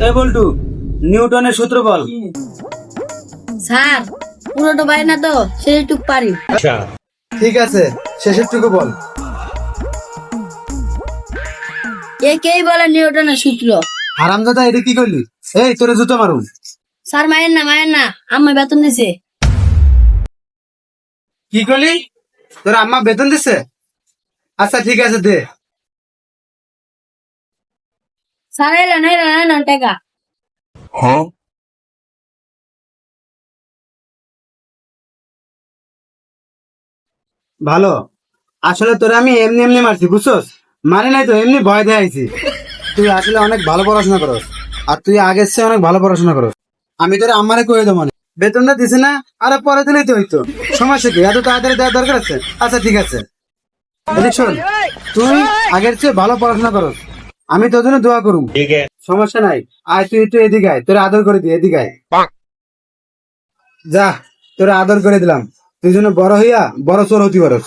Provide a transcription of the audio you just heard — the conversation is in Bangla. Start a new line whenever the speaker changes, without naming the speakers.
এ বল্টু, নিউটনের সূত্র বল।
স্যার পুরোটা পারি না তো সেটুক পারি।
ঠিক আছে, শেষেরটুকু বল।
একেই বলে নিউটনের সূত্র।
হারামজাদা, এটা কি করলি? এই, তোরে জুতো মারুম।
স্যার মায়ের না আমার বেতন দিছে।
কি করলি? তোর আম্মা বেতন দিছে? আচ্ছা ঠিক আছে, দে।
স্যার এলেন টাকা।
ভালো। আসলে তোরে আমি এমনি এমনি মারছি, বুঝছস? মানে নাই তো, এমনি ভয় দেখাইছি। তুই আসলে অনেক ভালো পড়াশোনা করস, আর তুই আগের চেয়ে অনেক ভালো পড়াশোনা করস। আমি তোরে আমারে কয়ে দেবো মানে বেতনটা দিছে না, আরে পরে দিলেই তো হইতো। সমস্যা কি, এত তাড়াতাড়ি দেওয়ার দরকার আছে? আচ্ছা ঠিক আছে, এদিক শোন। তুই আগের চেয়ে ভালো পড়াশোনা করস, আমি তোর জন্য দোয়া করুম। সমস্যা নাই, আয় তুই একটু এদিকে আয়, তোরে আদর করে দিই, এদিকে আয়। যা, তোরে আদর করে দিলাম। তুই যেন বড় হইয়া বড় চোর হতে পারস।